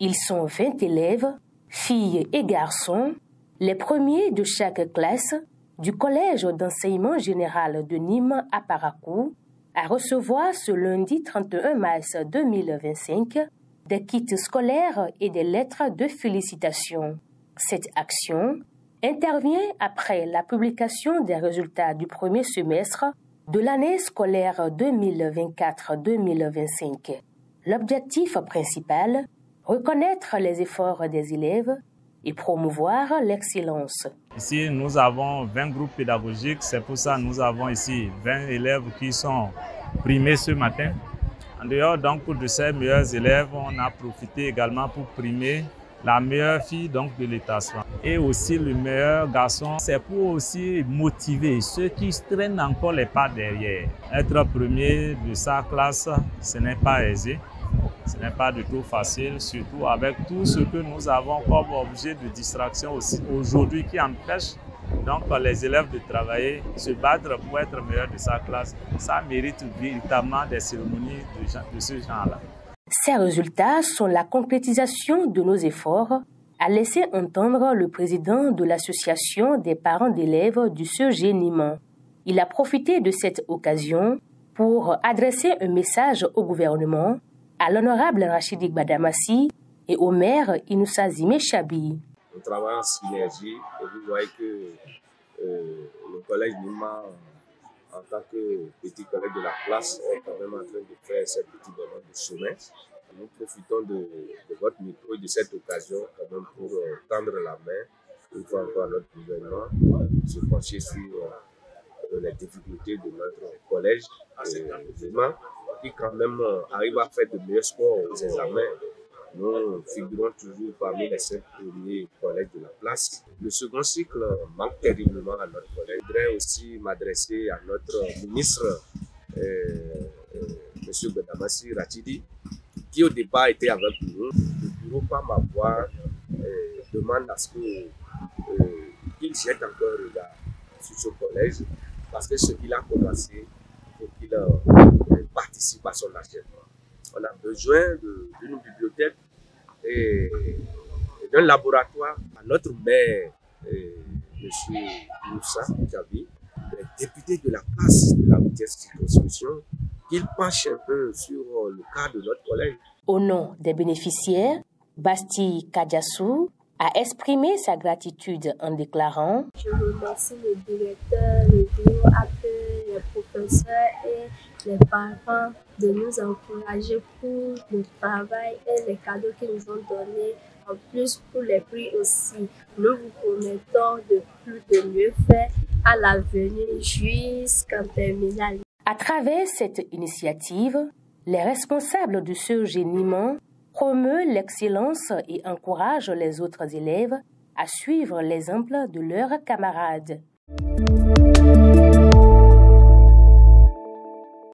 Ils sont 20 élèves, filles et garçons, les premiers de chaque classe du Collège d'enseignement général de Nîmes à Parakou, à recevoir ce lundi 31 mars 2025 des kits scolaires et des lettres de félicitations. Cette action intervient après la publication des résultats du premier semestre de l'année scolaire 2024-2025. L'objectif principal, reconnaître les efforts des élèves et promouvoir l'excellence. Ici, nous avons 20 groupes pédagogiques, c'est pour ça que nous avons ici 20 élèves qui sont primés ce matin. En dehors donc de ces meilleurs élèves, on a profité également pour primer la meilleure fille donc, de l'établissement et aussi le meilleur garçon. C'est pour aussi motiver ceux qui traînent encore les pas derrière. Être premier de sa classe, ce n'est pas aisé. Ce n'est pas du tout facile, surtout avec tout ce que nous avons comme objet de distraction aussi aujourd'hui qui empêche donc les élèves de travailler, se battre pour être meilleur de sa classe. Ça mérite véritablement des cérémonies de ce genre-là. Ces résultats sont la concrétisation de nos efforts, a laissé entendre le président de l'association des parents d'élèves du CEG Nîmes. Il a profité de cette occasion pour adresser un message au gouvernement, à l'honorable Rachidi Badamassi et au maire Inoussa Zimé Chabi. On travaille en synergie et vous voyez que le collège Nîmes, en tant que petit collègue de la classe, est quand même en train de faire cette petite demande de chemin. Nous profitons de votre micro et de cette occasion quand même pour tendre la main une fois encore à notre gouvernement, se pencher sur les difficultés de notre collège Nîmes, qui quand même arrive à faire de meilleurs scores aux examens. Nous figurons toujours parmi les 5 premiers collèges de la place. Le second cycle manque terriblement à notre collège. Je voudrais aussi m'adresser à notre ministre, M. Badamassi Rachidi, qui au départ était avec nous. Le bureau, par ma voix, demande à ce qu'il jette encore un regard sur ce collège, parce que ce qu'il a commencé, il faut qu'il participe à son achèvement. On a besoin d'une bibliothèque et d'un laboratoire. À notre maire, M. Inoussa Chabi, les députés de la place de la 8e circonscription, qu'il penche un peu sur le cas de notre collège. Au nom des bénéficiaires, Basti Kadjassou a exprimé sa gratitude en déclarant « Je remercie le directeur, le bureau, les professeurs et les parents de nous encourager pour le travail et les cadeaux qu'ils nous ont donnés. En plus, pour les prix aussi, nous vous promettons de mieux faire à l'avenir jusqu'en terminale. » À travers cette initiative, les responsables du CEG Nîmes promeuvent l'excellence et encouragent les autres élèves à suivre l'exemple de leurs camarades.